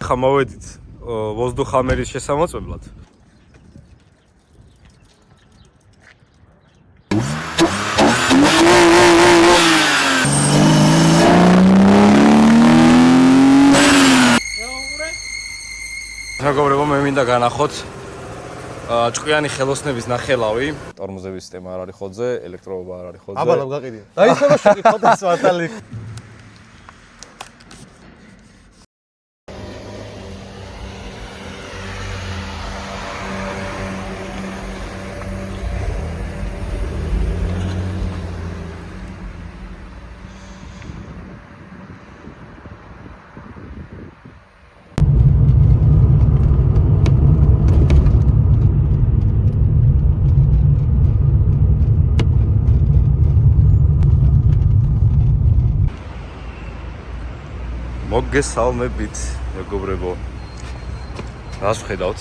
ხა მოვედით ვოზდუხამერის შესამოწმებლად. მეგობრებო, მე მინდა განახოთ ჭკვიანი ხელოსნების ნახელავი. ტორმოზების სისტემა არ არის ხოძე, ელექტროობა არ არის ხოძე. აბა, გაყიდე. და ისე რომ შეგიხოთ ეს მართალი. მოგესალმებით, მეგობრებო. რას ვხედავთ?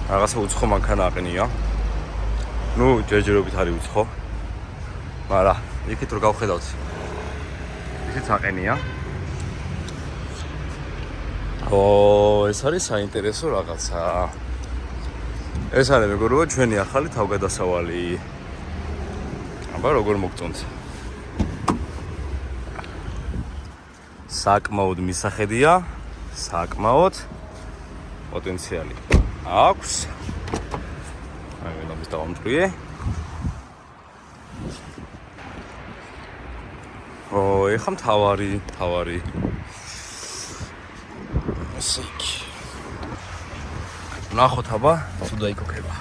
რაღაცა უცხო მანქანა აყენია. ნუ ჯერჯერობით არის უცხო. მაგრამ იქით რო გავხედავთ. ისიც აყენია. ეს არის საინტერესო რაღაცა. ეს არის მეგობრებო, ჩვენი ახალი თავგადასავალი. აბა როგორ მოგწონთ? საკმაოდ მისახედია, საკმაოდ პოტენციალი აქვს. აი ველამის დავამტვრიე. ეხა მთავარი. ესე იგი. ნახოთ აბა, თუ დაიკოკება.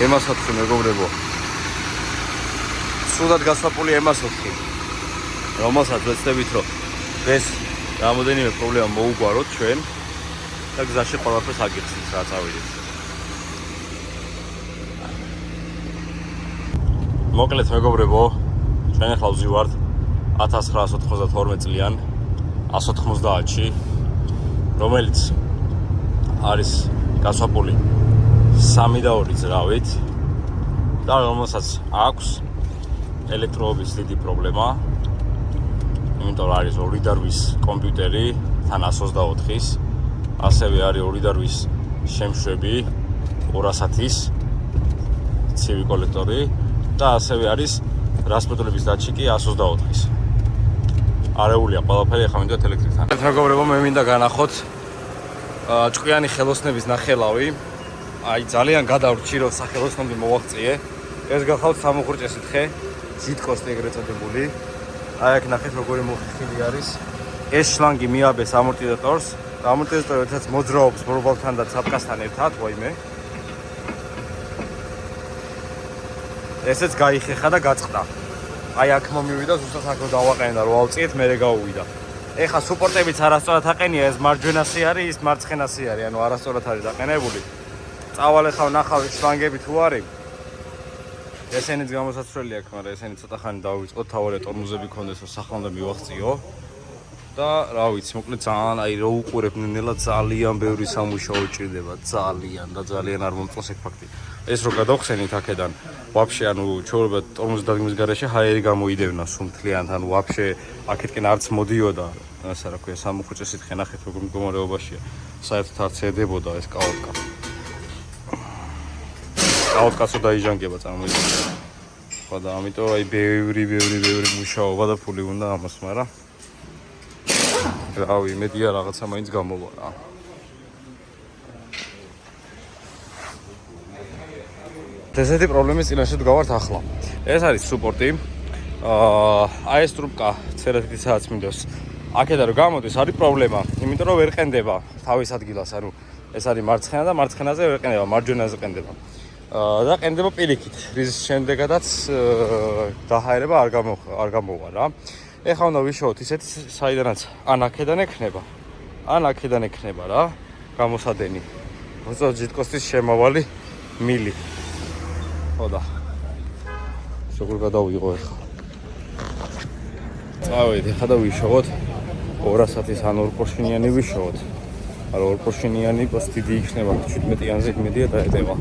ემას-4 მეგობრებო. სულად გასვაპული ემას-4. რომელსაც ვეცდებით რომ ეს რამოდენიმე პრობლემა მოუგვაროთ ჩვენ და გზაში ყველაფერს აგიხსნით რა წავიდეთ. მოკლედ მეგობრებო, ჩვენ ახლა ვზივართ 1992 წლიან 190-ში, რომელიც არის გასვაპული 3.2 ძრავით და რომელსაც აქვს ელექტროობის დიდი პრობლემა. იმიტომ რომ არის 2.8-ის კომპიუტერი თან 124-ის, ასევე არის 2.8-ის შემშვები 210-ის ცივი კოლექტორი და ასევე არის რასპეტულების დატჩიკი 124-ის. არეულია ყველაფერი, ახლა მინდათ ელექტრიკთან. მეგობრებო, მე მინდა განახოთ ჭკვიანი ხელოსნების ნახელავი. აი ძალიან გადავრჩი რომ სახელოსნები მოვაღწიე. ეს გახავთ სამუხრჭესი თხე, ზიტკოსტი ეგრეთ წოდებული. აი აქ ნახეთ როგორი მოხილი არის. ეს შლანგი მიაბეს ამორტიზატორს. ამორტიზატორი ერთად მოძრაობს მრობალთან და ცაპკასთან ერთად, ვაიმე. ესეც გაიხეხა და გაწყდა. აი აქ მომივიდა, ზუსტად აქ რო დავაყენე და რო ავწიეთ, მერე გაუვიდა. ეხა სუპორტებიც არასწორად აყენია, ეს მარჯვენასი არის, ის მარცხენასი არის, ანუ არასწორად არის დაყენებული. წავალე ხავ ნახავ შლანგები თუ არის. ესენიც გამოსაცვლელი აქვს, მაგრამ ესენი ცოტა ხანი დავიწყოთ, თავარი ტორმოზები ქონდეს, რომ სახანდა მივაღწიო. და რა ვიცი, მოკლედ ძალიან აი რო უყურებ ნელა ძალიან ბევრი სამუშაო ჭირდება, ძალიან არ მომწონს ეგ ფაქტი. ეს რო გადავხსენით აქედან, ვაფშე ანუ ჩაურება ტორმოზის დადგმის გარეშე ჰაერი გამოიდევნა სუმთლიანად, ანუ ვაფშე აქეთკენ არც მოდიოდა, ასე რა ქვია, სამუხრჭესი თხე ნახეთ როგორ მდგომარეობაშია. საერთოდ არც ედებოდა ეს კაოტკა. კაოტკაცო დაიჟანგება წარმოიდგინე. ხო და ამიტომ აი ბევრი მუშაობა და ფული უნდა ამას, მაგრამ რავი, იმედია რაღაცა მაინც გამოვა რა. ესეთი პრობლემის წინაშე ვდგავართ ახლა. ეს არის სუპორტი. აი ეს ტრუბკა წერეთითაც მინდოს. აქედან რომ გამოდის არის პრობლემა, იმიტომ რომ ვერ ყენდება თავის ადგილას, ანუ ეს არის მარცხენა და მარცხენაზე ვერ ყენდება, მარჯვენაზე ყენდება. და ყენდება პირიქით. რის შემდეგადაც დაჰაერება არ გამოვა რა. ეხლა უნდა ვიშოვოთ ისეთ საიდანაც ან აქედან ექნება რა გამოსადენი. უწოდ ჯიტკოსტის შემავალი მილი. ხო და როგორ გადავიღო ეხლა. წავედით ეხლა და ვიშოვოთ 200-ის ან 2 ვიშოვოთ. არა 2 პოს დიდი იქნება 17-იანზე იმედია დაეტევა.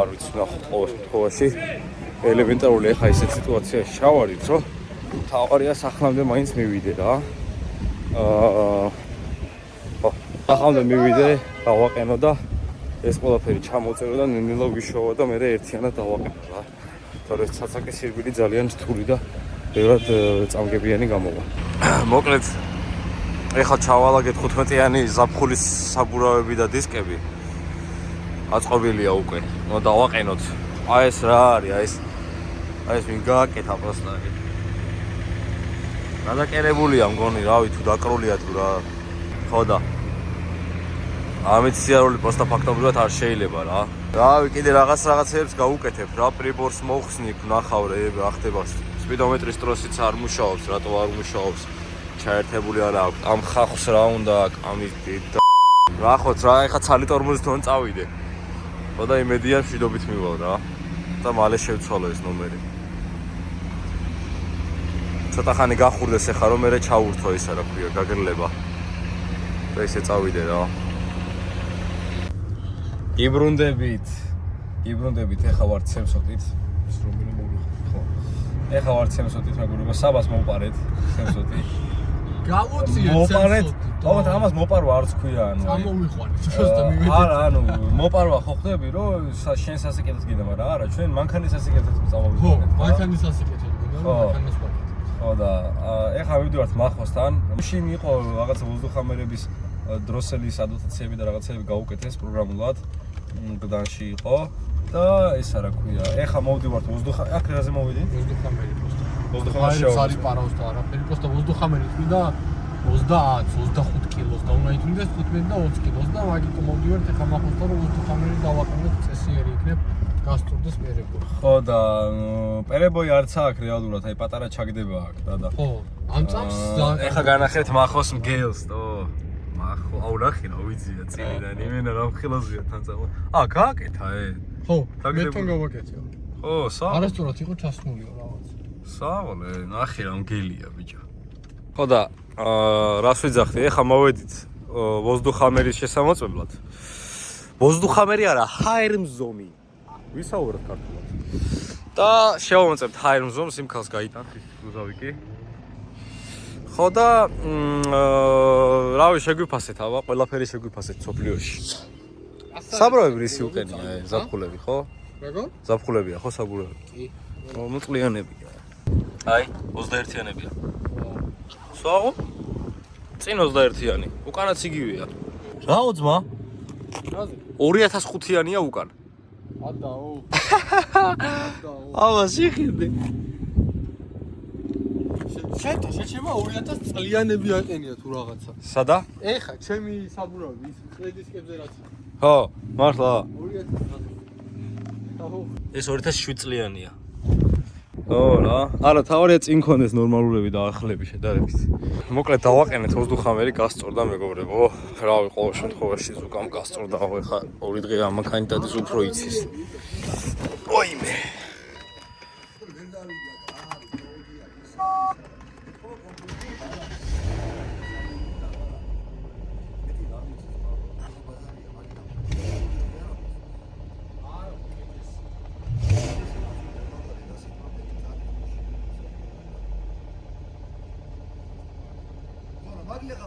არ ვიცი ნახოთ ყოველ შემთხვევაში ელემენტარული ეხლა ისეთ სიტუაციაში ჩავარით რომ თავარია სახლამდე მაინც მივიდე რა. სახლამდე მივიდე, დავაყენო და ეს ყველაფერი ჩამოწერო და ნელ-ნელა ვიშოვო და მე ერთიანად დავაყენო რა. თორე ცაცაკი სირბილი ძალიან რთული და ბევრად წამგებიანი გამოვა. მოკლედ ეხლა ჩავალაგეთ 15-იანი ზაფხულის საბურავები და დისკები. აწყობილია უკვე. ნუ დავაყენოთ. აი ეს რა არის? აი ეს ვინ გააკეთა პროსტა. გადაკერებულია მგონი, რავი, თუ დაკრულია თუ რა. ხო და ამით სიარული პოსტაფაქტობრივად არ შეიძლება რა. რავი, კიდე რაღაცებს გავუკეთებ რა, პრიბორს მოხსნით, ნახავრე, ახდება სპიდომეტრის დროსიც არ მუშაობს, რატო არ მუშაობს? ჩაერთებული არა აქვს. ამ ხახს რა უნდა აქ, ამის დედა. ნახოთ რა, ეხა ცალი ტორმოზითონ წავიდე. ხო და იმედია მშვიდობით მივალ რა. და მალე შევცვალო ეს ნომერი. ცოტა ხანი გახურდეს ეხა რომ მე ჩავურთო ისა რა ქვია, გაგრლება. და ისე წავიდე რა. იბრუნდებით ეხა ვარ ცემსოტით. ის რომელი მოვიხარ ხო. ეხა ვარ ცემსოტით, მეგობრებო, საბას მოვპარეთ ცემსოტი. გავუციეთ მოპარეთ. თუმცა ამას მოპარვა არც ქვია, ანუ. წამოვიყვანეთ, просто მივედი. არა, ანუ მოპარვა ხო ხდები, რომ შენ სასიკეთეთ გინდა, მაგრამ არა, ჩვენ მანქანის სასიკეთეთ წამოვიყვანეთ. ხო, მანქანის სასიკეთეთ გინდა, მანქანის ვაკეთ. ხო და ეხლა მივდივართ მახოსთან. შინ იყო რაღაცა ვოздухამერების დროსელის ადაპტაციები და რაღაცები გაუკეთეს პროგრამულად. გდანში იყო და ესა რა ქვია. ეხლა მოვდივართ აქ რაზე მოვიდი? ვოздухამერი просто. ვოздухამერი შევა. არის პარავს და არაფერი, просто ვოздухამერი თვიდა 30-25 კილოს და უნდა ითვლიდეს 15 და 20 კილოს და მაგიტო მოვდივართ ეხლა მახოსთან რომ ვოздухამერი დავაყენოთ წესიერი იქნებ გასტურდეს პერებოი. ხო და პერებოი არც აქ რეალურად, აი პატარა ჩაგდება აქ და. ხო, ამ წამს ეხლა განახეთ მახოს მგელს, თო. მახო, აუ ნახე რა ვიცია წინიდან, იმენა რა მხილოზია თან წავა. გააკეთა ხო, მეთან გავაკეთე. ხო, არასწორად იყო ჩასმულიო რაღაც. სავალე, ნახე რა მგელია ბიჭო. ხო და რას ვიძახდი? ეხლა მოვედით ვოздухამერის შესამოწმებლად. ვოздухამერი არა, ჰაერმზომი. ვისაუბროთ ქართულად. და შევამოწმებთ ჰაერმზომს, იმ ხალხს გაიტანთ ის გუზავი კი. ხო და რავი შეგვიფასეთ, აბა, ყველაფერი შეგვიფასეთ სოფლიოში. საბურავები რისი უყენია, ზაფხულები, ხო? როგორ? ზაფხულებია, ხო, საბურავები? კი. მოწყლიანებია. აი, 21-იანებია. სვაღო? წინ 21-იანი. უკანაც იგივეა. რაო ძმა? რაზე? 2005-იანია უკან. ადაო. აბა, შეხედე. შეჩემა 2000 წლიანები აყენია თუ რაღაცა. სადა? ეხა ჩემი საბურავი ის წლედისკებზე რაც. ხო, მართლა. 2000. ეს 2007 წლიანია. ო რა. არა, თავარია წინ ქონდეს ნორმალურები და ახლები შედარებით. მოკლედ დავაყენეთ ვოздухამერი გასწორდა მეგობრებო. რავი, ყოველ შემთხვევაში ზუკამ გასწორდა, ეხა 2 დღე ამაქანი დადის უფრო იცის. ოიმე.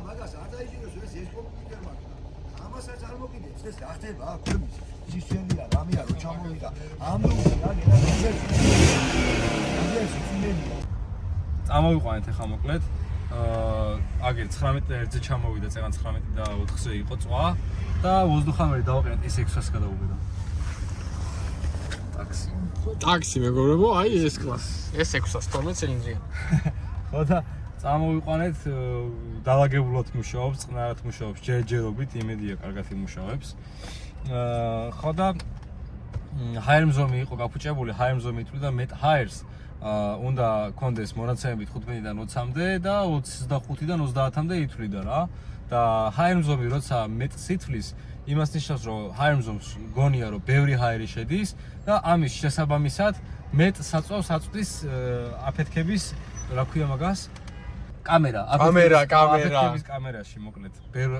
მაგას არ დაიჭიროს ეს კომპიუტერ მაგა. ამასაც არ მოკიდებს ეს რა ხდება აქ ქვემის. ის ჩვენია რამეა რო ჩამოვიდა. ამბობი რა გედა წამოვიყვანეთ ახლა მოკლედ. აგერ 19 Hz-ზე ჩამოვიდა, წეგან 19 და 4-ზე იყო წვა და ვოздухამერი დავაყენეთ S600-ს გადავუყიდა. ტაქსი. ტაქსი მეგობრებო, აი ეს კლასი. S600 12 ცილინდრია. ხო და წამოვიყვანეთ, დაალაგებულად მუშაობს, წყნარად მუშაობს, ჯერჯერობით, იმედია კარგად იმუშავებს. ხო და ჰაერმზომი იყო გაფუჭებული, ჰაერმზომი ითვლიდა მეტ ჰაერს. უნდა კონდეს მონაცემები 15-დან 20-მდე და 25-დან 30-მდე ითვლიდა რა. და ჰაერმზომი როცა მეტს ითვლის, იმას ნიშნავს, რომ ჰაერმზომს გონია, რომ ბევრი ჰაერი შედის და ამის შესაბამისად მეტ საწვავს აწვდის აფეთქების, რა ქვია მაგას? კამერა. აფეთქების კამერაში მოკლედ. ბევრ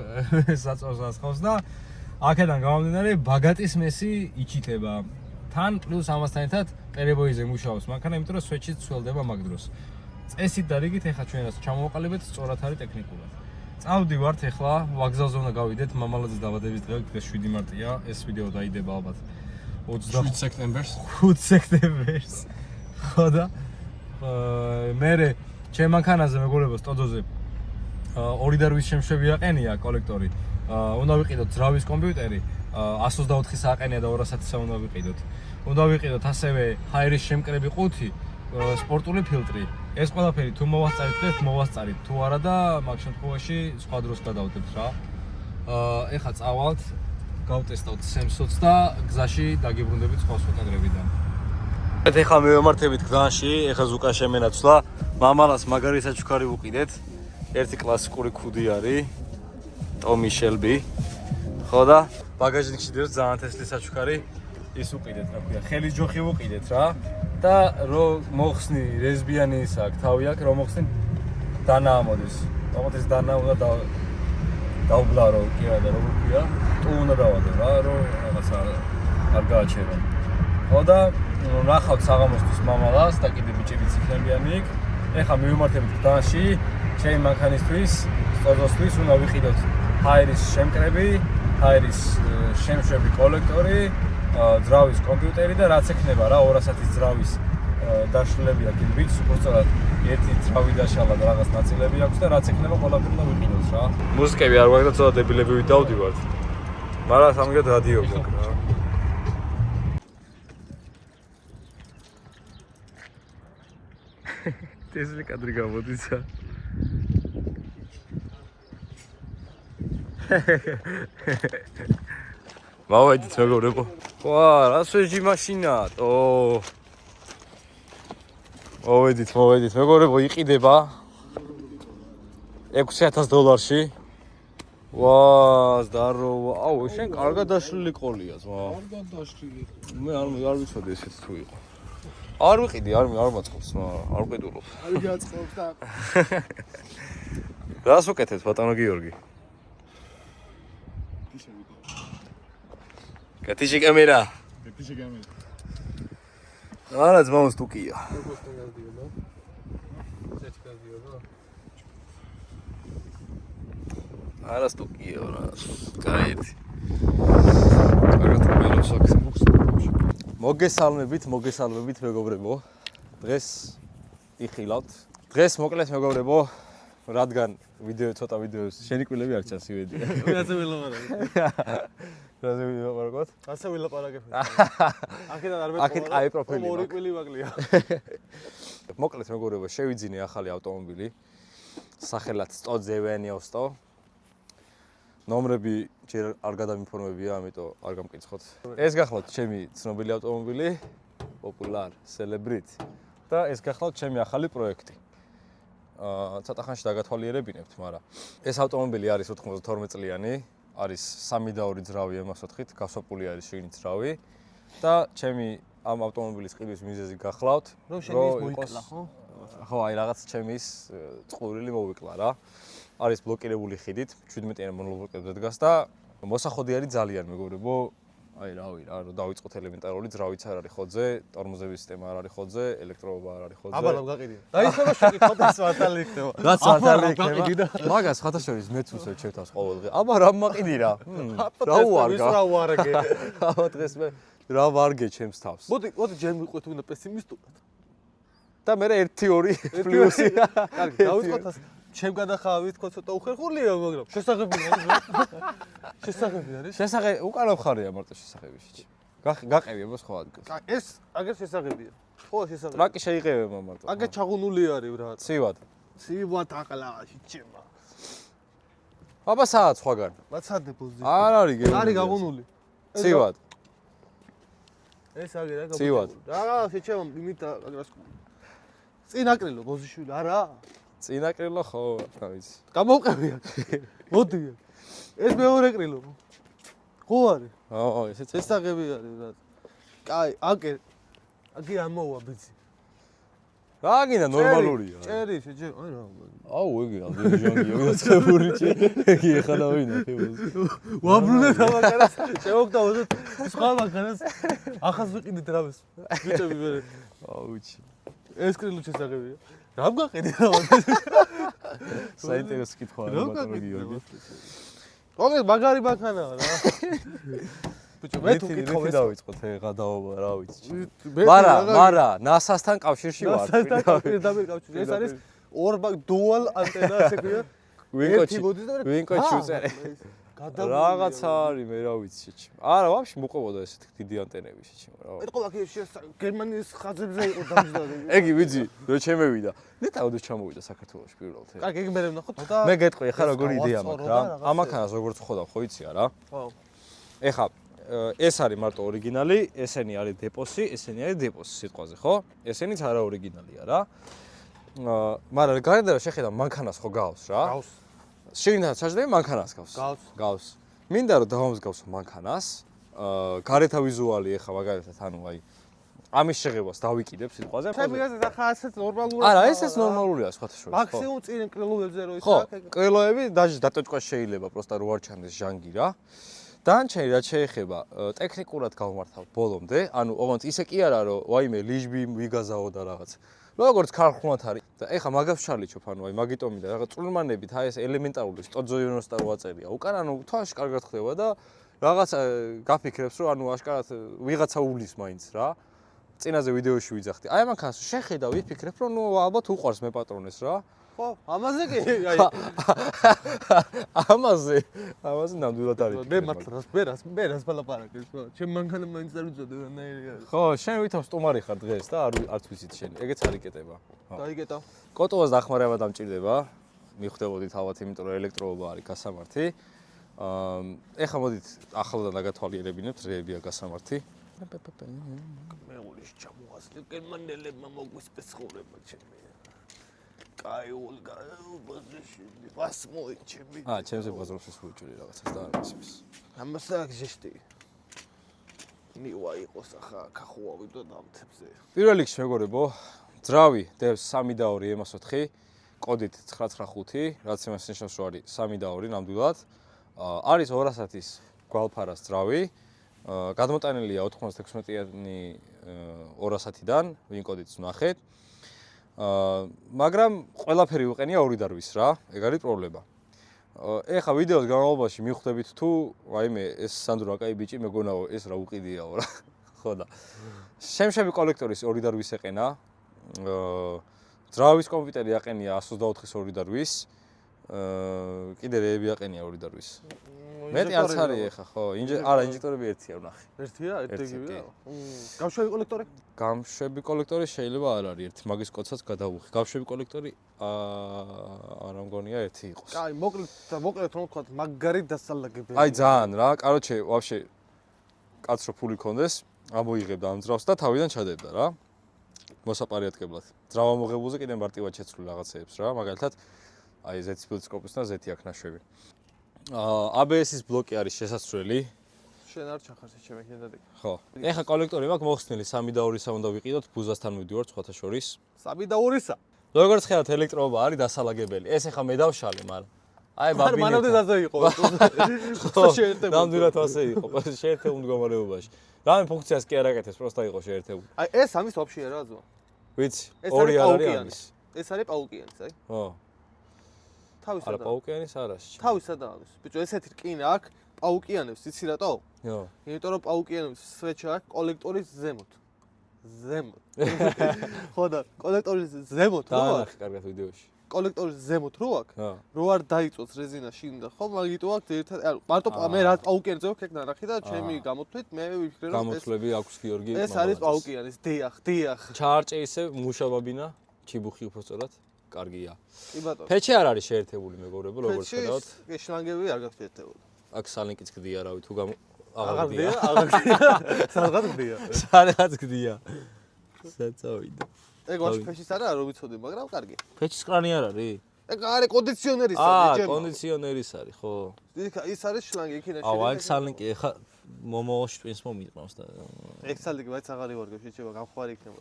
საწვავს ასხავს და აქედან გამომდინარე ბაგატის მესი იჩიტება. თან პლუს ამასთან ერთად პერებოიზე მუშაობს მანქანა, იმიტომ რომ სვეჩიც ცველდება მაგ დროს. წესით და რიგით ეხა ჩვენ რას ჩამოვაყალიბეთ, სწორად არის ტექნიკურად. წავდივართ ეხლა, ვაგზალზე უნდა გავიდეთ, მამალაძის დაბადების დღე, დღეს 7 მარტია, ეს ვიდეო დაიდება ალბათ 7 სექტემბერს. 5 სექტემბერს. ხო და მერე ჩემ მანქანაზე მეგობრებო სტოდოზე 2 და 8 შემშვები აყენია კოლექტორი. უნდა ვიყიდოთ ძრავის კომპიუტერი, 124 სააყენია და 200-ისა უნდა ვიყიდოთ. უნდა ვიყიდოთ ასევე ჰაერის შემკრები ყუთი, სპორტული ფილტრი. ეს ყველაფერი თუ მოვასწარით დღეს, მოვასწარით. თუ არა და მაგ შემთხვევაში სხვა დროს გადავდებთ რა. ეხლა წავალთ, გავტესტავთ სემსოც და გზაში დაგიბრუნდებით სხვა კადრებიდან. ეხლა მივემართებით გზაში, ეხლა ზუკა შემენაცვლა. მამალას მაგარი საჩუქარი ვუყიდეთ. ერთი კლასიკური ქუდი არის. ტომი შელბი. ხო და ბაგაჟნიკში დევს ძალიან თესლი საჩუქარი. ის უყიდეთ, რა ქვია, ხელის ჯოხი ვუყიდეთ რა. და რო მოხსნი რეზბიანი ის აქვს, თავი აქვს, რო მოხსნი დანა ამოდის. თუმცა დანა უნდა დავბლარო, კი არა და როგორ ქვია? თუ უნდა დავადო რა, რომ რაღაცა არ გააჩერონ. ხო და ნახავთ საღამოსთვის მამალას და კიდე ბიჭებიც იქნებიან იქ. ეხლა მივიმართებით გზაში, ჩემი მანქანისთვის, სტოდოსთვის უნდა ვიყიდოთ ჰაერის შემკრები, ჰაერის შემშვები კოლექტორი, ძრავის კომპიუტერი და რაც ექნება რა 200-ის ძრავის დაშლები აქვს ბიჭს, უბრალოდ ერთი ძრავი დაშალა და რაღაც ნაწილები აქვს და რაც ექნება ყველაფერი უნდა ვიყიდოთ რა. მუსიკები არ გვაქვს და ცოტა დებილები ვიდავდივართ. მაგრამ სამგედ რადიო გვაქვს რა. ტესლი კადრი გამოდიცა. მოვედით მეგობრებო. ვა, რა სვეჟი მაშინაა. მოვედით მეგობრებო, იყიდება $6,000-ში. ვა, ზდაროვა. აუ, შენ კარგად დაშლილი ყოლია, ძმა. კარგად დაშლილი. მე არ ვიცოდი ესეც თუ იყო. არ ვიყიდი, არ მაწყობს, არ ვყიდულობ. არ გაწყობს და რას უკეთეთ, ბატონო გიორგი? კეთიში კამერა. კეთიში კამერა. არა, ძმაოს თუკია. არა სტუკია რა. კაეთი. კარგად მელოს აქ მოგესალმებით მეგობრებო. დღეს იხილავთ. დღეს მოკლედ მეგობრებო, რადგან ცოტა ვიდეოს შენი კვილები არ ჩანს ივედი. რაზე ვილაპარაკეთ? რაზე ვილაპარაკოთ? ასე ვილაპარაკებ. აქედან არ აქეთ აი პროფილი. ორი კვილი ვაკლია. მოკლედ მეგობრებო, შევიძინე ახალი ავტომობილი. სახელად სტოდზევენიოსტო. ნომრები ჯერ არ გადამიფორმებია, ამიტომ არ გამკითხოთ. ეს გახლავთ ჩემი ცნობილი ავტომობილი, პოპულარ, სელებრიტ და ეს გახლავთ ჩემი ახალი პროექტი. ცოტა ხანში დაგათვალიერებინებთ, მაგრამ ეს ავტომობილი არის 92 წლიანი, არის 3 და 2 ძრავი M4-ით, გასვაპული არის შიგნით ძრავი და ჩემი ამ ავტომობილის ყიდვის მიზეზი გახლავთ, რომ შეგიძლია მოიკლა, ხო? ხო, აი რაღაც ჩემის წყურვილი მოვიკლა რა. არის ბლოკირებული ხიდით, 17-იანი მონობლოკებზე დგას და მოსახოდი არის ძალიან მეგობრებო. აი რავი რა, რომ დავიწყოთ ელემენტარული ძრავიც არ არის ხოძე, ტორმოზების სისტემა არ არის ხოძე, ელექტროობა არ არის ხოძე. აბა რა გაყიდია. დაიწყება შეკითხვა და სვათალი იქნება. რაც სვათალი იქნება. მაგას ხათაშორის მეც უსვე ჩემთავს ყოველდღე. აბა რა მაყიდი რა. რა უარგა. რა უარგე. აბა დღეს მე რა ვარგე ჩემს თავს. მოდი ჯერ მიყვეთ უნდა პესიმისტურად. და მე 1-2 პლუსი. კარგი, დავიწყოთ ასე. ჩემ გადახავით თქო ცოტა უხერხულია, მაგრამ შესაძლებელი არის. შესაძლებელი არის. უკანა მხარეა მარტო შესახებიში. გაყევი აბა სხვა ადგილს. ეს აგერ შესაძლებელია. ხო, შესაძლებელი. ტრაკი შეიყევება მარტო. აგერ ჩაღუნული არის რა. ცივად. ცივად აყლაში ჩემა. აბა საათ სხვაგან. მაცადე პოზიცია. არ არის გეუბნები. არის გაღუნული. ცივად. ეს აგერ რა წივად. რა შეჩემ იმით აგრას წინაკრილო ბოზიშვილი არა წინაკრილო ხო რა ვიცი გამოვყევი აქ მოდი ეს მეორე კრილო ხო არის ესეც ეს აღები არის რა კაი აგი ამოვა ბიძი რა გინდა ნორმალურია ჭერი შეჭე აი რა აუ ეგი ამდენი ჟანგია გასწებული ეგი ეხანა ვინა ვაბრუნე თავაკარას შევოგდა ოზოთ სხვა მაგარას ახას ვიყიდით რამეს ბიჭები მე აუჩი ეს კრილო შესაღებია რა მგაყიდე რა საინტერესო კითხვა არის ბატონო გიორგი ოღონდ მაგარი ბაქანაა რა ბიჭო მე თუ მეთქი კითხავ დავიწყოთ ეხა დაობა რა ვიცი მე მარა NASA-სთან კავშირში ვარ პირდაპირ კავშირში ეს არის ორ დუალ ანტენა ასე ქვია ვინკოჩი უწერე რაღაცა არის მე რა ვიცი შეჭი არა ვაფშე მოყვებოდა ესეთი დიდი ანტენები შეჭი რა ეთყოლა გერმანიის ხაზებზე იყო დამზადებული ეგი ვიცი რო ჩემევიდა ნეტა ოდოს ჩამოვიდა საქართველოში პირველად კარგი ეგ მე ვნახოთ და მე გეტყვი ეხა როგორი იდეა მაქვს რა ამაქანას როგორც ხოვდა ხო იცი არა ხო ეხა ეს არის მარტო ორიგინალი ესენი არის დეპოსი ესენი არის დეპოსი სიტყვაზე ხო ესენიც არა ორიგინალია რა მაგრამ გარდა რა შეხედა მანქანას ხო გავს რა გავს შეგინდა საჭდები მანქანას გავს მინდა რომ დავამსგავსო მანქანას გარეთა ვიზუალი ეხა მაგალითად ანუ აი ამის შეღებას დავიკიდებ სიტყვაზე ჩემი გაზეთ ახლა ასეც ნორმალურია არა ესეც ნორმალურია სხვათა შორის მაქსიმუმ წინ კრილოებზე რო ის ხო კრილოები დატოჭყვა შეიძლება პროსტა რო არ ჩანდეს ჟანგი რა დანარჩენი რაც შეეხება ტექნიკურად გავმართავ ბოლომდე ანუ ოღონდ ისე კი არა რომ ვაიმე ლიჟბი ვიგაზაო და რაღაც როგორც ქარხნულად არის და ეხა მაგას ჩარლიჩობ ანუ აი მაგიტომი და რაღაც წვრილმანებით აი ეს ელემენტარული სტოძოიონოსტა რო აწერია უკან ანუ თვალში კარგად ხდება და რაღაც გაფიქრებს რომ ანუ აშკარად ვიღაცა უვლის მაინც რა წინაზე ვიდეოში ვიძახდი აი ამანქანას შეხედა ვიფიქრებ რომ ნუ ალბათ უყვარს მე პატრონეს რა ხო ამაზე კი აი ამაზე ნამდვილად არის მე მართლა მე რას ბალაპარაკებს ხო ჩემ მანქანა მაინც არ ვიწოდე რანაირი არის ხო შენ ვითომ სტუმარი ხარ დღეს და არც ვიცით შენ ეგეც არ იკეტება დაიგეტავ კოტოვას დახმარება დამჭირდება მიხვდებოდით ალბათ იმიტომ რომ ელექტროობა არის გასამართი ეხლა მოდით ახლოდან დაგათვალიერებინებთ რეებია გასამართი მეულის ჩამოასლე გერმანელებმა მოგვისპეს ხოვრება ჩემი კაი ოლგა ბაზეში ვას მოიჩები ჩემზე ბაზრობს უჭირი რაღაცას და არ მისის ამასაკ ჟესტი ნივა იყოს ახლა ქახოვავი და დამთებზე პირველ რიგში მეგობრებო ძრავი დევს 3 და 2 EMAS 4 კოდით 995 რაც იმას ნიშნავს რომ არის 3 და 2 ნამდვილად არის 200-ის გვალფარას ძრავი გადმოტანილია 96-იანი 200-დან ვინ კოდით ვნახეთ მაგრამ ყველაფერი უყენია 2 დარვის რა ეგ არის პრობლემა ეხა ვიდეოს განმავლობაში მიხვდებით თუ ვაიმე ეს სანდრო აკაი ბიჭი მეგონაო ეს რა უყიდიაო რა ხო და შემშები კოლექტორის 2 დარვის ეყენა ძრავის კომპიუტერი აყენია 124-ის 2 დარვის კიდე რეები აყენია 2 დარვის მეტი არც არის ეხა ხო არა ინჟექტორები ერთია ვნახე ერთია ერთიგივეა გამშვები კოლექტორი გამშვები კოლექტორი შეიძლება არ არის ერთი მაგის კოდსაც გადავუხი გამშვები კოლექტორი არა მგონია ერთი იყოს კაი მოკლედ რომ ვთქვათ მაგარი დასალაგებელი აი ძალიან რა კაროჩე ვაფშე კაცრო ფული ქონდეს ამოიღებდა ამ ძრავს და თავიდან ჩადებდა რა მოსაპარიატკებლად ძრავ ამოღებულზე კიდე მარტივად შეცვლილ რაღაცეებს რა მაგალითად აი ზეთის ფილტსკოპის და ზეთი აქ ნაშვები ABS-ის ბლოკი არის შესასვლელი შენ არ ჩახარს ჩემ ეკენდადი ხო ეხა კოლექტორი მაქვს მოხსნილი 3 და 2-ისა უნდა ვიყიდოთ ბუზასთან მივდივართ სხვათა შორის 3 და 2-ისა როგორც ხედავთ ელექტროობა არის დასალაგებელი ეს ეხა მე დავშალე მაგრამ აი ბაბინე მანამდე დაზე იყო ნამდვილად ასე იყო შეერთებულ მდგომარეობაში რამე ფუნქციას კი არ აკეთებს პროსტა იყო შეერთებული აი ეს ამის ოფშია რა ზო ვიცი ორი არ არის ამის ეს არის პაუკიანის აი ხო თავისა არა პაუკიანის არა თავისა და ამის ბიჭო ესეთი რკინა აქ პაუკიანებს იცი რატო? ხო იმიტომ რომ პაუკიანებს სვეჩა აქ კოლექტორის ზემოთ ხო და კოლექტორის ზემოთ რო აქ კარგად ვიდეოში კოლექტორის ზემოთ რო აქ რო არ დაიწოს რეზინა შინ და ხო მაგიტო აქ ერთად მარტო მე რა პაუკიანზე ვქ ეგ ნარახი და ჩემი გამოთვლით მე ვიფიქრე რომ გამოთვლები აქვს გიორგი ეს არის პაუკიანის დიახ ჩაარჭე ისე მუშაბაბინა ჩიბუხი უფრო სწორად კარგია კი ბატონო ფეჩი არ არის შეერთებული მეგობრებო როგორც ხედავთ ფეჩი შლანგები არ გაქვს შეერთებული აქ სალინკიც გდია რავი თუ აღარ გდია. სადღაც გდია. სადღაც გდია. საწავიდა. ეგ ვაში ფეშის არა რომ ვიცოდი, მაგრამ კარგი. ფეჩის კრანი არ არის? ეგ არის კონდიციონერის კონდიციონერის არის, ხო. ის არის შლანგი იქიდან აუ, აი სალინკი ეხა მომავალში twins მომიყვანს და ეგ სალინკი მაინც აღარ ივარგებ, შეჭება გამხმარი იქნება.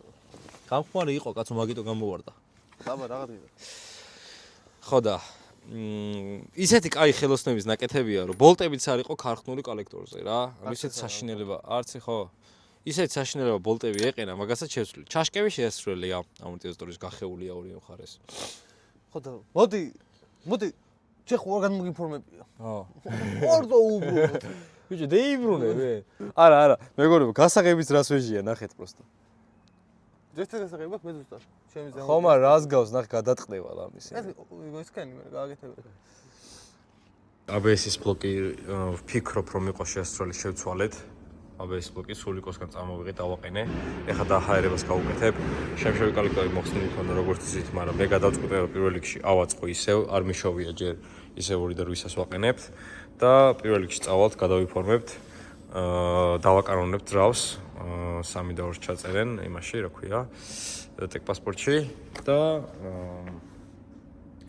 გამხმარი იყო კაცო, მაგიტო გამოვარდა. დაბა რაღაც გიდა. ხო და ისეთი კაი ხელოსნების ნაკეთებია, რომ ბოლტებიც არ იყო ქარხნული კოლექტორზე რა. ისეთი საშინელება, არცი ხო. ისეთი საშინელება ბოლტები ეყენა, მაგასაც შევცვლი. ჩაშკები შეესრულია ამორტიზატორის გახეულია ორივე მხარეს. ხო და მოდი შე ხო ორგან მოგინფორმებია. ორდო უბრუნოთ. ბიჭო, დაიბრუნე მე. არა, მეგობრებო, გასაღებიც რას ვეჟია, ნახეთ პროსტო. ჯესტა გასაღები მაქვს მე ზუსტად. ჩემი ზემო. ხომ არ რას გავს, ნახე გადატყდება ამის. ეს კანი მე გააკეთებია. ABS-ის ბლოკი ვფიქრობ რომ იყო შეასრულებელი შევცვალეთ. ABS ბლოკი სულიკოსგან წამოვიღე, დავაყენე. ეხლა დაჰაერებას გავუკეთებ. შემშევი კოლექტორი მოხსნილი ქონდა როგორც ისეთ, მაგრამ მე გადავწყვიტე რომ პირველ რიგში ავაწყო ისევ, არ მიშოვია ჯერ ისევ 2 და 8-ას ვაყენებთ და პირველ რიგში წავალთ, გადავიფორმებთ. დავაკანონებთ ძრავს, 3 და 2 ჩაწერენ იმაში, რა ქვია, ტექპასპორტში და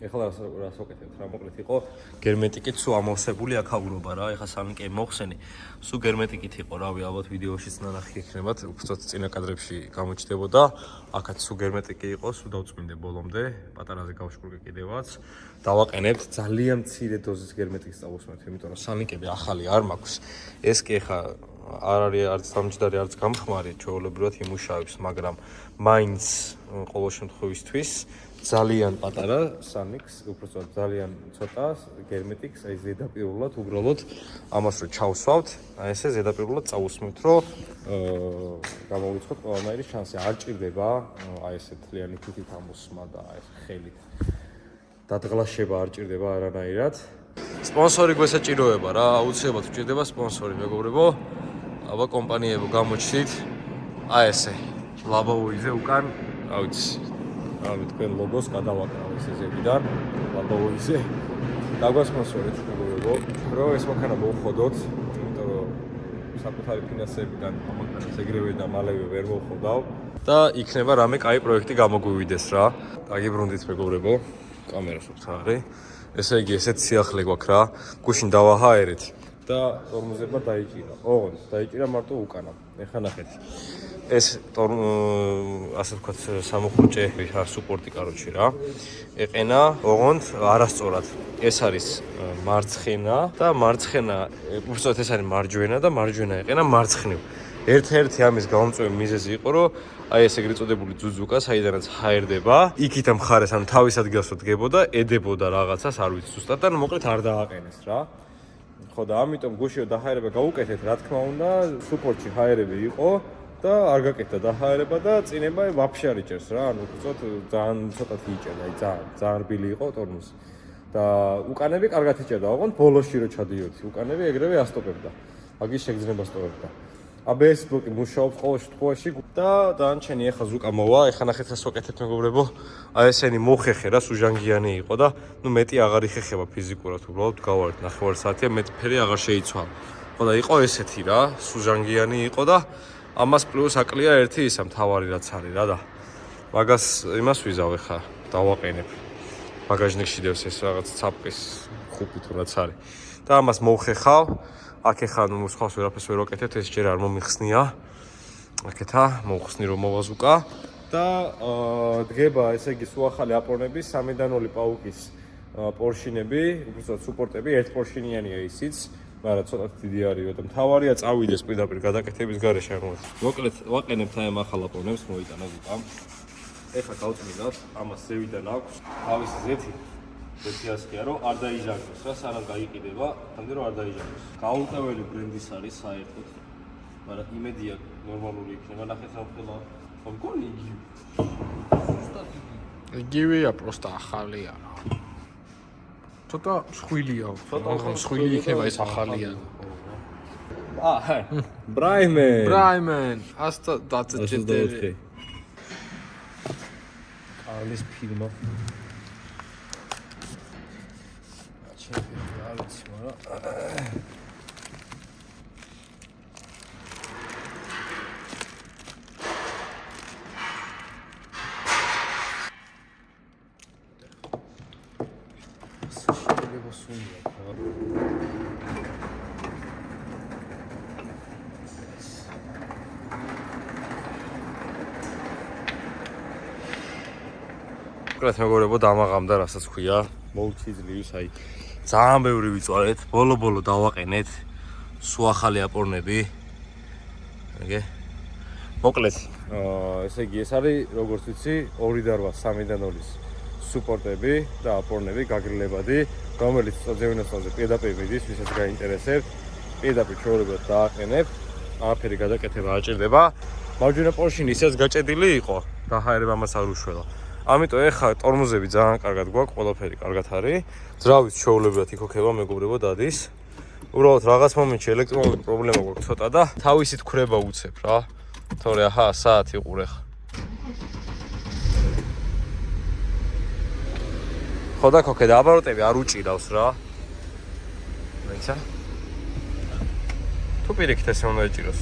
ეხლა რას ვაკეთებთ რა მოკლედ იყო გერმეტიკით სულ ამოვსებული აქაურობა რა ეხლა სალინკი მოხსენი სულ გერმეტიკით იყო რავი ალბათ ვიდეოშიც ნანახი იქნებათ უბრალოდ წინა კადრებში გამოჩნდებოდა აქაც სულ გერმეტიკი იყო სულ დავწმინდე ბოლომდე პატარაზე გავშკურგე კიდევაც დავაყენებთ ძალიან მცირე დოზის გერმეტიკს წავუსმენთ იმიტომ რომ სალინკები ახალი არ მაქვს ეს კი ეხლა არ არის არც დამჯდარი არც გამხმარი ჩვეულებრივად იმუშავებს მაგრამ მაინც ყოველ შემთხვევისთვის ძალიან პატარა სალინკს, უბრალოდ ძალიან ცოტა გერმეტიკს, აი ზედაპირულად უბრალოდ ამას რო ჩავსვავთ, აი ესე ზედაპირულად წავუსმევთ, რომ გამოვიწყოთ ყველანაირი შანსი. არ ჭირდება აი ესე თლიანი თითით ამოსმა და აი ეს ხელით. დადღლაშება არ ჭირდება არანაირად. სპონსორი გვესაჭიროება რა, აუცილებლად ჭირდება სპონსორი, მეგობრებო. აბა კომპანიებო გამოჩნდით. აი ესე. ლაბაუიზე უკან, რა ვიცი. ავი თქვენ ლოგოს გადავაკრავ ეს ზედიდან ლაბაუიზე დაგვასპონსორეთ მეგობრებო რომ ეს მანქანა მოვხოდოთ იმიტომ რომ საკუთარი ფინანსებიდან ამანქანას ეგრევე და მალევე ვერ მოვხოდავ და იქნება რამე კაი პროექტი გამოგვივიდეს რა დაგიბრუნდით მეგობრებო კამერას უცხო არის ესე იგი ესეთ სიახლე გვაქვს რა გუშინ დავაჰაერეთ და ტორმოზებმა დაიჭირა ოღონდ დაიჭირა მარტო უკანა ეხლა ნახეთ ეს ასე ვთქვათ სამოხურჭე სუპორტი კაროჩი რა ეყენა ოღონდ არასწორად ეს არის მარცხენა და მარცხენა უბრალოდ ეს არის მარჯვენა და მარჯვენა ეყენა მარცხნივ ერთ-ერთი ამის გამომწვევი მიზეზი იყო რომ აი ეს ეგრეთ წოდებული ძუძუკა საიდანაც ჰაერდება იქით ამ მხარეს ან თავის ადგილას დგებოდა ედებოდა რაღაცას არ ვიცი ზუსტად და მოკლედ არ დააყენეს რა ხო და ამიტომ გუშინო დაჰაერება გაუკეთეთ რა თქმა უნდა სუპორტში ჰაერები იყო და არ გაკეთდა დაჰაერება და წინება ვაფშე არ იჭერს რა ანუ უბრალოდ ძალიან ცოტათი იჭერდა აი ძალიან რბილი იყო ტორმოზი და უკანები კარგად იჭერდა ოღონდ ბოლოში რო ჩადიოდი უკანები ეგრევე ასტოპებდა მაგის შეგრძნება სტოპებდა ABS ბლოკი მუშაობს ყოველ შემთხვევაში და დანარჩენი ეხლა ზუკა მოვა ეხლა ნახეთ რას ვაკეთებ მეგობრებო აი ესენი მოხეხე რა სუჟანგიანი იყო და ნუ მეტი აღარ იხეხება ფიზიკურად უბრალოდ გავარდ 9 საათია მეტ ფერი აღარ შეიცვალა ხო და იყო ესეთი რა სუჟანგიანი იყო და ამას პლუს აკლია ერთი ისა მთავარი რაც არის რა და მაგას იმას ვიზავ ეხლა დავაყენებ ბაგაჟნიკში დევს ეს რაღაც ცაპკის ხუპი თუ რაც არის და ამას მოვხეხავ აქ ეხლა ნუ სხვას ვერაფერს ვერ ვაკეთებ ეს ჯერ არ მომიხსნია აქეთა მოვხსნი რომ მოვაზუკა და დგება ესე იგი სულ ახალი აპორნები 3-დან 2 პაუკის პორშინები უბრალოდ სუპორტები ერთ პორშინიანია ისიც მაგრამ ცოტა დიდი არისო და მთავარია წავიდეს პირდაპირ გადაკეთების გარეშე აღმოჩნდა. მოკლედ ვაყენებთ აი ამ ახალ აპორნებს მოიტანა ზუკამ. ეხლა გავწმინდათ, ამას ზევიდან აქვს თავისი ზეთი. ზეთი ასკია რომ არ დაიჟანგოს რა, სანამ გაიყიდება, ამდე რომ არ დაიჟანგოს. გაურკვეველი ბრენდის არის საერთოდ. მაგრამ იმედია ნორმალური იქნება, ნახეთ რა ხდება. ხომ გონი იგივე. იგივეა, პროსტა ახალია რა. ცოტა მსხვილია. ცოტა მსხვილი იქნება ეს ახალია. ბრაიმენ. ასტა დაწეჭდები. კარლის ფილმა. ჩემი არის, მაგრამ უკრეთ მეგობრებო დამაღამდა რასაც ქვია მოვჩიძლივის აი ძალიან ბევრი ვიწვალეთ ბოლო დავაყენეთ სულ ახალი აპორნები ეგე მოკლედ ესე იგი ეს არის როგორც ვიცი 2.8 3.0 სუპორტები და აპორნები გაგრილებადი რომელიც წოძევინოსაზე პირდაპირ მიდის ვისაც გაინტერესებთ პირდაპირ ჩვეულებრივად დააყენებ არაფერი გადაკეთება არ ჭირდება მარჯვენა პორშინი ისეც გაჭედილი იყო დაჰაერება მას არ უშველა ამიტომ ეხა ტორმოზები ძალიან კარგად გვაქვს, ყველაფერი კარგად არის. ძრავის ჩვეულებრივად იქოქება მეგობრებო დადის. უბრალოდ რაღაც მომენტში ელექტრონული პრობლემა გვაქვს ცოტა და თავისით ქრება უცებ რა. თორე აჰა, საათი ყურ ეხა. ხოდა ქოქე და აბაროტები არ უჭირავს რა. მეცა. თუ პირიქით ესე უნდა ეჭიროს.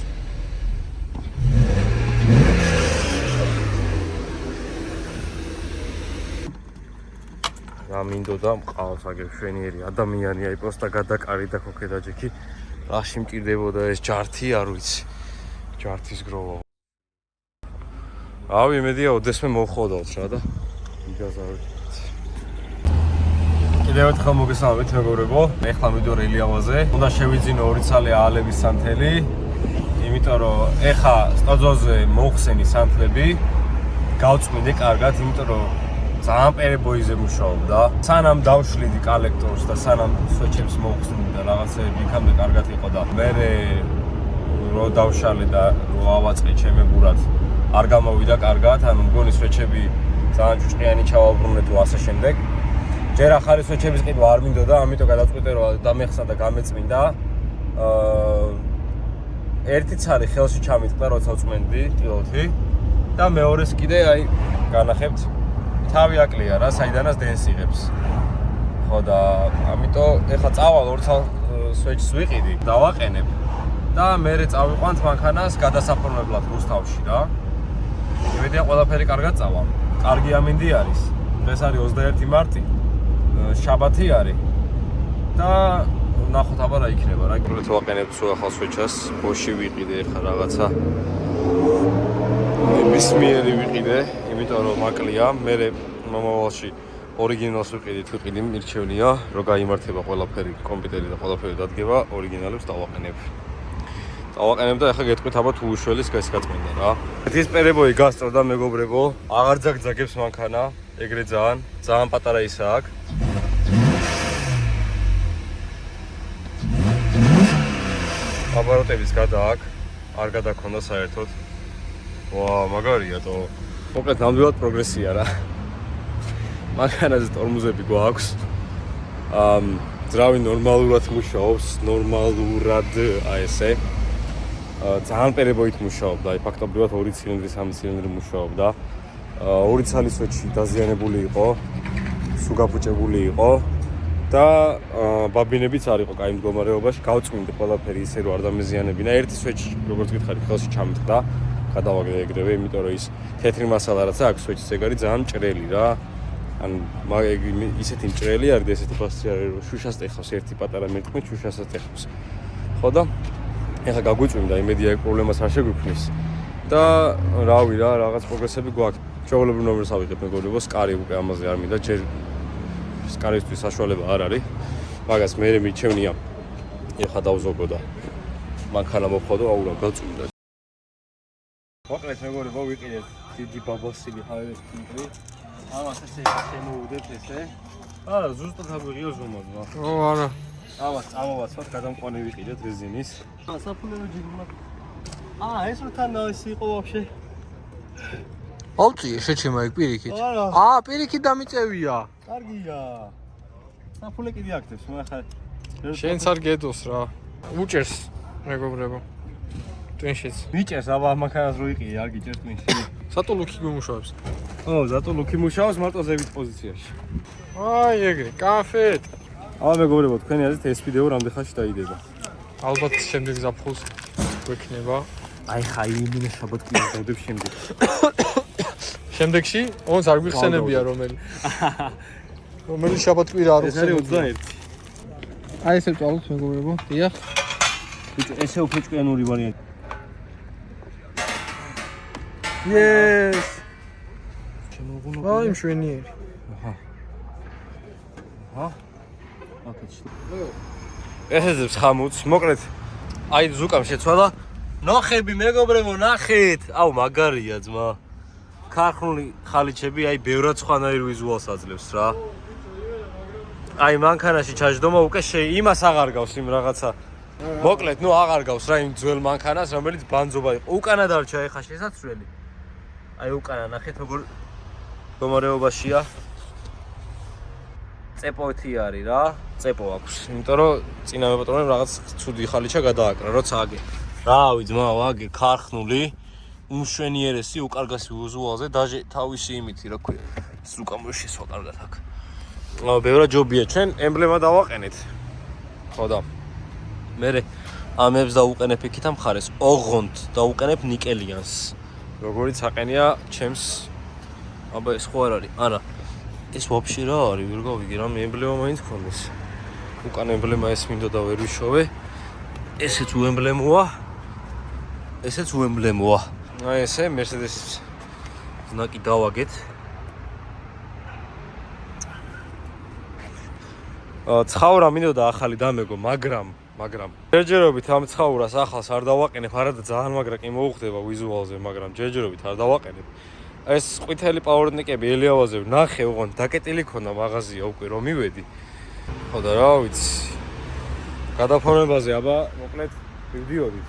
ამინდოდა მყავს აგერ შვენიერი ადამიანი აი პროსტა გადაკარი და ქოქედა ჯექი რაში მჭირდებოდა ეს ჯართი არ ვიცი ჯართის გროვა ავი მედია ოდესმე მოხოდავთ რა და იგაზავით კიდევ ერთხელ მოგესალმებით მეგობრებო ეხლა მივიდო რელიავაზე უნდა შევიძინო 2 ცალი აალების სანთელი იმიტომ რომ ეხა სტაძოზე მოხსენი სანთლები გავწმინდე კარგად იმიტომ რომ ძალიან პერებოიზე მუშაობდა. სანამ დავშლიდი კოლექტორს და სანამ სვეჩებს მოხსნი და რაღაცები იქამდე კარგად იყო და მე რო დავშალე და რო ავაწყე ჩემებურად არ გამოვიდა კარგად, ანუ მგონი სვეჩები ძალიან ჭუჭყიანი ჩავაბრუნე თუ ასე შემდეგ. ჯერ ახალი სვეჩების ყიდვა არ მინდოდა, ამიტომ გადაწყვიტე რომ დამეხსნა და გამეწმინდა. ერთი ცალი ხელში ჩამიტყდა როცა ვწმენდი პილოტი და მეორეს კიდე აი განახებთ თავი აკლია რა, საიდანაც დენს იღებს. ხო და ამიტომ ეხლა წავალ 2 ცალ სვეჩს ვიყიდი, დავაყენებ და მერე წავიყვანთ მანქანას გადასაფორმებლად რუსთავში რა. იმედია ყველაფერი კარგად წავალ. კარგი ამინდი არის. დღეს არის 21 მარტი. შაბათი არის. და ნახოთ აბა რა იქნება რა. პირველად ვაყენებ სულ ახალ სვეჩას, ბოში ვიყიდე ეხლა რაღაცა. ნებისმიერი ვიყიდე, იმიტომ რომ მაკლია, მე მომავალში ორიგინალს ვიყიდი, მირჩევნია, რომ გაიმართება ყველაფერი, კომპიუტერი და ყველაფერი დადგება, ორიგინალებს დავაყენებ. დავაყენებ და ახლა გეტყვით აბა თუ უშველის ეს გაწმენდა რა. ეს პერებოი გასწორდა მეგობრებო, აღარ ძაგძაგებს მანქანა, ეგრე ძალიან პატარა ისა აქვს. აბაროტების გადა აქვს, არ გადაქონდა საერთოდ. ვა, მაგარია თო. მოკლედ ნამდვილად პროგრესია რა. მანქანაზე ტორმოზები გვაქვს. ძრავი ნორმალურად მუშაობს, ნორმალურად აი ესე. ძალიან პერებოით მუშაობდა, აი ფაქტობრივად 2 ცილინდრი, 3 ცილინდრი მუშაობდა. 2 ცალი სვეჩი დაზიანებული იყო, სუგაფუჭებული იყო და ბაბინებიც არ იყო კაი მდგომარეობაში. გავწმინდი ყველაფერი ისე რომ არ დამეზიანებინა. ერთი სვეჩი, როგორც გითხარი, ხელში ჩამიტყდა. გადავაგდე ეგრევე, იმიტომ რომ ის თეთრი მასალა რაც აქვს სვეჩის ეგარი ძალიან მჭრელი რა. ან ისეთი მჭრელი არის და ესეთი ფასი არის რომ შუშას ტეხავს ერთი პატარა მერტყმით შუშასაც ტეხავს. ხო და ეხლა გაგვიწვიმდა იმედია ეგ პრობლემას არ შეგვიქმნის. და რავი რა, რაღაც პროგრესები გვაქვს. ჩვეულებრივ ნომერს ავიღებ მეგობრებო, სკარი უკვე ამაზე არ მინდა, ჯერ სკარისთვის საშუალება არ არის. მაგას მე მიჩევნია. ეხლა დავზოგო და მანქანა მოხდო, აუ რა გაწვიმდა. მოკლედ მეგობრებო, ვიყიდეთ დიდი ბაბასილი ჰაერის ფილტრი. ამას ესე შემოვუდებთ ესე. ზუსტად აგვიღია ზომადმა. ო არა. ამას წამოვაცვათ, გადამყვანი ვიყიდეთ რეზინის. საფულერო ჯიგმა. ეს როთან ის იყო ვაფშე. აუწი, შეჩემა ეგ პირიქით. პირიქით დამიწევია. კარგია. საფულე კიდე აქტებს, მოახლა. შენც არ გედოს რა. უჭერს მეგობრებო. ტვინშიც. მიჭერს, აბა მანქანას რო იყიე, არ გიჭერს ტვინში. სატო ლუკი გიმუშავებს. ზატო ლუკი მუშაობს მარტო ზევით პოზიციაში. აი ეგრე, კაფეთ. აბა მეგობრებო, თქვენი აზრით ეს ვიდეო რამდენ ხანში დაიდება? ალბათ შემდეგ ზაფხულს გვექნება. აი ხა იმინე შაბათ კიდე დავდებ შემდეგ. შემდეგში? ონს არ გვიხსენებია რომელი. რომელი შაბათ კვირა არ ეს არის 21. აი ესე ვწავლოთ მეგობრებო. დიახ. ბიჭო, ესე უფრო ჭკვიანური ვარიანტი. Yes. აი მშვენიერი. ესეც ხამუც, მოკლედ. აი ზუკამ შეცვალა. ნახები მეგობრებო, ნახეთ. აუ მაგარია ძმა. ქარხნული ხალიჩები აი ბევრად სხვანაირ ვიზუალს აძლევს რა. აი მანქანაში ჩაჯდომა უკვე იმას აღარ გავს იმ რაღაცა. მოკლედ, ნუ აღარ გავს რა იმ ძველ მანქანას, რომელიც ბანძობა იყო. უკანა დარჩა ეხა შესაცვლელი. აი უკანა ნახეთ როგორ მდგომარეობაშია. წეპოთი არის რა, წეპო აქვს. იმიტომ რომ წინა მეპატრონემ რაღაც ცუდი ხალიჩა გადააკრა, როცა აგე. რავი ძმა, ვაგე ქარხნული, უმშვენიერესი, უკარგასი ვიზუალზე, დაჟე თავისი იმითი რა ქვია. ეს უკან მოშესვა კარგად აქ. ბევრად ჯობია, ჩვენ ემბლემა დავაყენეთ. ხო და მერე ამებს დავუყენებ იქით ამ მხარეს, ოღონდ დავუყენებ ნიკელიანს. როგორიც აყენია ჩემს აბა ეს ხო არ არის? არა. ეს ვაფშე რა არის? ვერ გავიგე, რამე ემბლემა მაინც ქონდეს. უკან ემბლემა ეს მინდა და ვერ ვიშოვე. ესეც უემბლემოა. ესეც უემბლემოა. აი ესე Mercedes-ის ნაკი დავაგეთ. ცხაურა მინდოდა ახალი დამეგო, მაგრამ ჯერჯერობით ამ ცხაურას ახალს არ დავაყენებ, არადა ძალიან მაგრა კი მოუხდება ვიზუალზე, მაგრამ ჯერჯერობით არ დავაყენებ. ეს ყვითელი პაუერნიკები ელიავაზე ვნახე, ოღონდ დაკეტილი ქონდა მაღაზია უკვე რომ მივედი. ხო და რა ვიცი. გადაფორმებაზე აბა მოკლედ ვიდიოდით.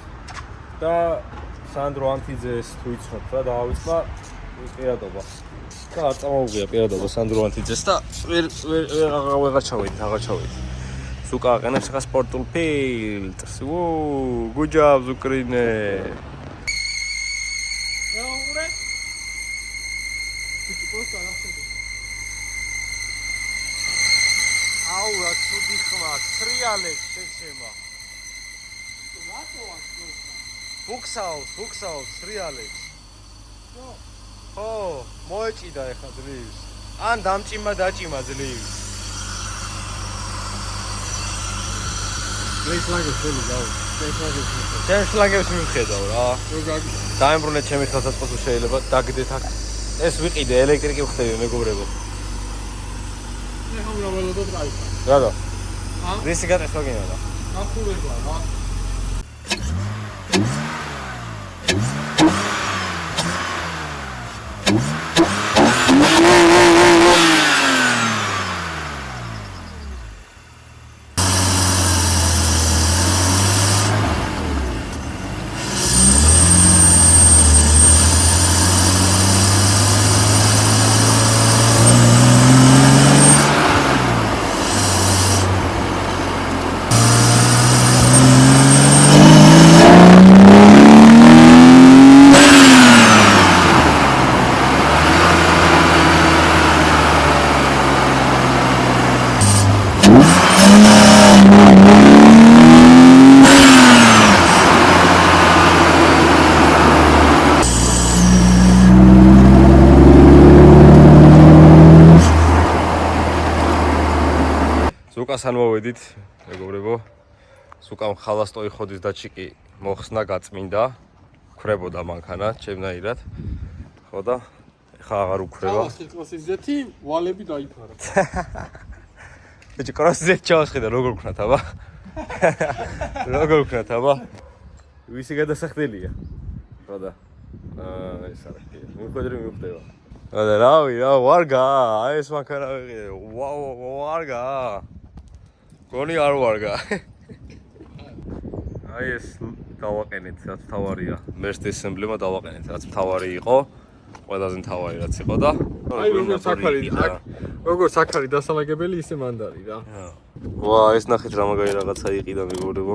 და სანდრო ანთიძეს თუ იცნობთ რა დავავიწყდა პირადობა. და არ წამოუღია პირადობა სანდრო ანთიძეს და აღარ ჩავედი. სუკა აყენებს ხა სპორტულ ფილტრს. Good job, ზუკრინე. აუ რა ცუდი ხმა, ცრიალებს შეჩემა. ფუქსაუს, ცრიალებს. ხო, მოეჭიდა ეხლა ძლივს. ან დამჭიმა დაჭიმა ძლივს. ჩემს შლაგებს მივხედავ რა. დაემბრუნე ჩემი ხელსაწყო შეიძლება დაგდეთ აქ. ეს ვიყიდე ელექტრიკი ვხდები მეგობრებო. რა და? რისი გატეხვა გინდა? ახურება რა. ზუკასთან მოვედით, მეგობრებო. ზუკამ ხალას ტოიხოდის დაჩიკი მოხსნა გაწმინდა. ქრებოდა მანქანა, ჩემნაირად. ხო და ეხა აღარ უქრება. ხალას ხილკროსიზეთი, ვალები დაიფარა. ბიჭი, კროსიზეთ ჩავსხედა, როგორ ვქნათ აბა? როგორ ვქნათ აბა? ვისი გადასახდელია? ხო და ეს არა კი. მიხვედრი მივხვდება. ხო და რავი, ვარგა, აი ეს მანქანა ვიყიდე. ვარგა. გონი არ ვარგა. აი ეს დავაყენეთ, რაც თავარია. Mercedes ემბლემა დავაყენეთ, რაც თავარი იყო. ყველაზე თავარი რაც იყო და აი როგორ საქარი დასალაგებელი ისე მანდარი რა. ვა, ეს ნახეთ რა მაგარი რაღაცა იყიდა მეგობრებო.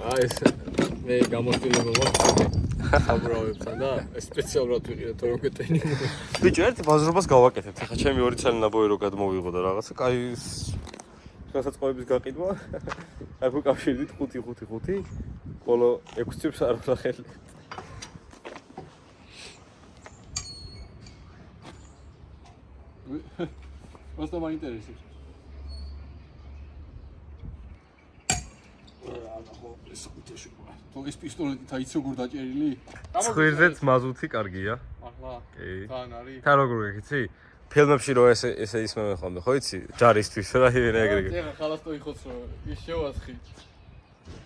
აი ეს მე გამოსtildeობა მაქვს. აბრავებსა და სპეციალურად ვიყიდე თუ როგორ ტენი. ბიჭო, ერთი ბაზრობას გავაკეთებთ. ახლა ჩემი ორი ცალი ნაბოი რო გადმოვიღო და რაღაცა კაი ხელსაწყოების გაყიდვა. აი ვიკავშირდით 5-5-5. ბოლო 6 წუთს არ ვახელი. Просто m'intéresser. თუ ეს პისტოლეტი თაიცო გურ დაჭერილი? ცხვირზეც მაზუთი კარგია. ახლა კი. თან არის. თან როგორ გიქიცი? ფილმებში რო ესე ისმევენ ხოლმე, ხო იცი? ჯარისთვის რა ეგრე. ეხა ხალას то იხოც რომ ის შევასხი.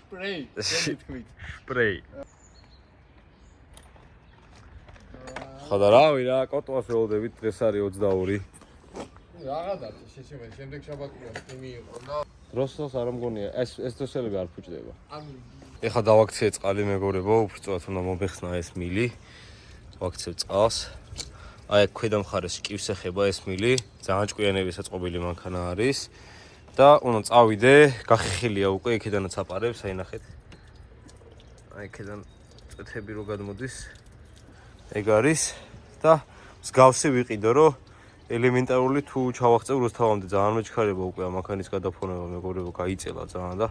სპრეი, შეთქმით. სპრეი. ხოდა რავი რა, კოტვას ველოდებით, დღეს არის 22. რაღაცა შეჩემენ, შემდეგ შაბათია იმი იყო და დროსოს არ მგონია, ეს დროსელები არ ფუჭდება. ანუ ეხლა დავაქციე წყალი მეგობრებო, უბრალოდ უნდა მომეხსნა ეს მილი. დავაქციე წყალს. აი ქვედა მხარეს კივს ეხება ეს მილი, ძალიან ჭკვიანები საწყობილი მანქანა არის და უნდა წავიდე, გახიხილია უკვე იქიდანაც აპარებს, აი ნახეთ. აი იქიდან წეთები რო გადმოდის. ეგ არის და მსგავსი ვიყიდო, რომ ელემენტარული თუ ჩავახწევ რუსთავამდე ძალიან მეჩქარება უკვე ამ მანქანის გადაფორმა მეგობრებო, გაიწელა ძალიან და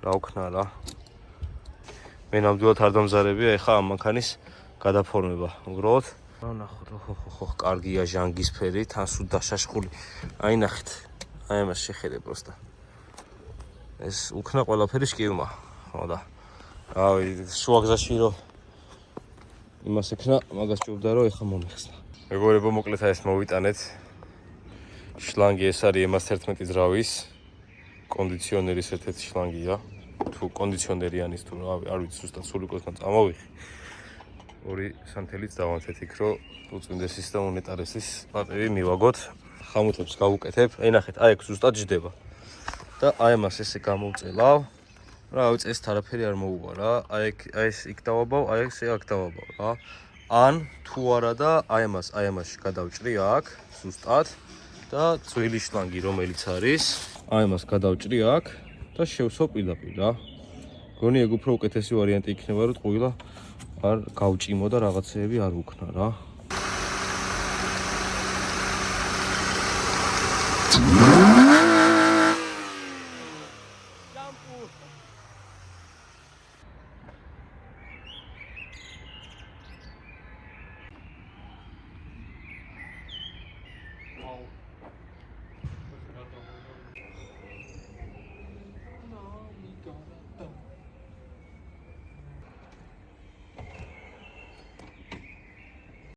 რა ვქნა რა. მე ნამდვილად არ დამზარებია ეხა ამ მანქანის გადაფორმება. უბრალოდ რა ნახოთ, ხო, კარგია ჟანგისფერი, თან სულ დაშაშხული. აი ნახეთ. აი ამას შეხედე პროსტა. ეს უქნა ყველაფერი შკივმა. ხო და რავი, შუაგზაში რომ იმას ეკნა, მაგას ჭურდა რომ ეხა მომეხსნა. მეგობრებო, მოკლედ აი ეს მოვიტანეთ. შლანგი ეს არის MS11 ძრავის კონდიციონერის ერთ-ერთი შლანგია. თუ კონდიციონერიანის თუ არ ვიცი ზუსტად სულიკოსთან წამოვიხი. ორი სანთელიც დავანთეთ იქ რომ უწმინდესის და უნეტარესის პატევი მივაგოთ. ხამუთებს გავუკეთებ. აი ნახეთ, აი ეგ ზუსტად ჯდება. და აი ამას ესე გამოვწელავ. რა ვიცი, ეს არაფერი არ მოუვა რა. აი ეს იქ დავაბავ, აი ეს აქ დავაბავ რა. ან თუ არა და აი ამაში გადავჭრი აქ ზუსტად და ძველი შლანგი რომელიც არის, აი ამას გადავჭრი აქ და შევსო პირდაპირ რა. გონი ეგ უფრო უკეთესი ვარიანტი იქნება, რომ ტყუილა არ გავჭიმო და რაღაცეები არ ვუქნა რა.